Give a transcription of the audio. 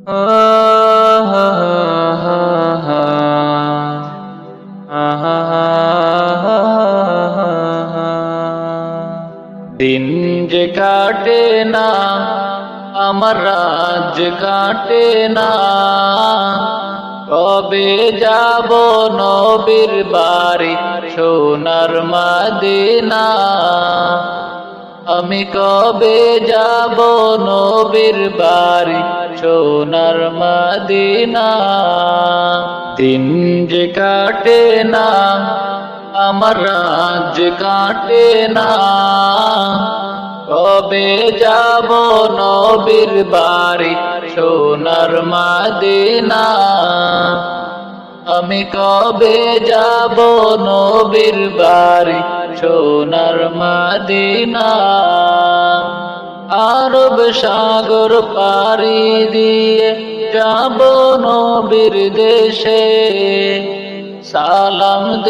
দিন যে কাটে না আমার রাত কাটে না, কবে যাব নবীর বাড়ি সোনার মদিনা। আমি কবে যাব নবীর বাড়ি সোনার মদিনা। দিন যে কাটে না আমার রাত কাটে না, কবে যাব নবীর বাড়ি সোনার মদিনা। আমি কবে যাব নবীর বাড়ি সোনার মদিনা। আরব সাগর পাড়ি দিয়ে যাব নবীর দেশে, সালাম